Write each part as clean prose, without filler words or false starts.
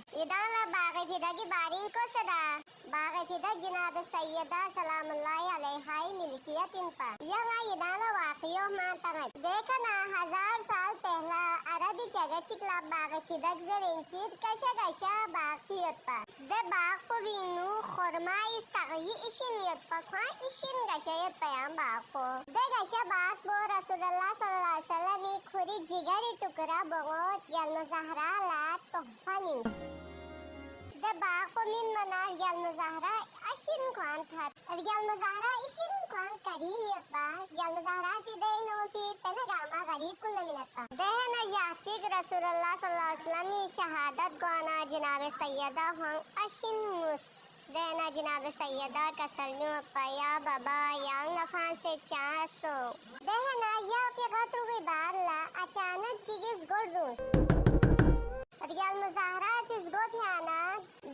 इदाला बागे फिदा की बारिन को सदा बागे फिदा जनाब सैयदा सलामुल्लाह अलैहा मिल्कियत इन पर यहाँ इदाला वाक़ियों मानता देखा ना 1000 साल पहला अरबी जगह चिकला बागे फिदा जरेंचीर कशा कशा बाग चियत पर दे बाग को बिनु खुरमा इस तगई इशिन यत पर खां इशिन गशयत पयाम बाग को दे गशा बाग को रसूलुल्लाह सल्लल्लाहु अलैहि वसल्लम खुरी जिगरी टुकड़ा बगोत गल ज़हरा ला तोहफा निम दे बाग को मिन मना गल ज़हरा अशिन खान था गल ज़हरा इशिन खान करीम यत बा गल ज़हरा सीधे नो पी पेनगामा गरीब कुल मिलत बा दे ना याचिक रसूलुल्लाह सल्लल्लाहु अलैहि वसल्लम शहादत गाना जनाब सैयदा हं अशिन मुस देना जनाब सैयदा का सलमी पया बाबा यांग नफान से 400 देना या के गतु की बार ला अचानक चिगिस गोडू रियल मुजाहरा से गोफियाना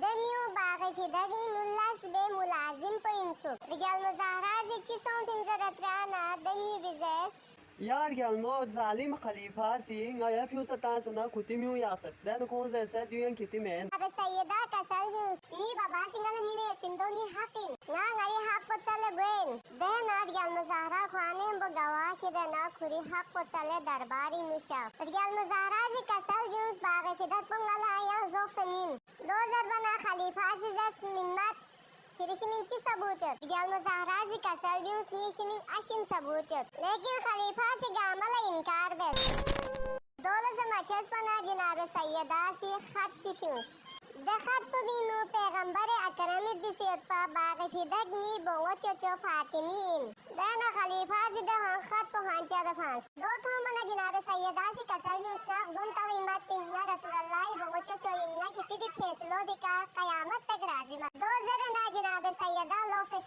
दमियो बागे फिदगी नुल्लास बे मुलाजिम पैंसु रियल मुजाहरा से चिसों पिंजरत्राना दमी बिजेस यार gelmo zalim khalifasi ngaya pyu satasana kutimiu yasat dan ko zesa duyan kitimen अब सैयदा का सलमी नी बाबा सिंगल मीरे पिंदोनी हाकिन ना ngari hak ko chale gwen देना रियल मुजाहरा खाने बो गवाह के देना खुरी हक को चले दरबारी मुशाफ रियल मुजाहरा से कसल यूज बागे फिदत पंगला या जो समीन 2000 बना खलीफा से 10 मिन्नत किरिशिनिंची सबूत रियल मुजाहरा से कसल यूज निशिनिंग अशिन सबूत लेकिन खलीफा से गामला इनकार बस दौलत से मचस पना जनाब सैयदा से खत चिफ्यूस दखत पबीनु पैगंबर अकरम बिसियत पा बागे फिदक नी बोंगो चोचो फातिमीन देना खलीफा से दहन खत तो हांचा दफांस दो तो मना जनाब सैयदा से कसल यूज ना जुन तगीमत पिन्ना रसूलुल्लाह बोंगो चोचो इन्ना किती फैसलो बिका कयामत तक राजी दो जरा ना जनाब सैयदा लो से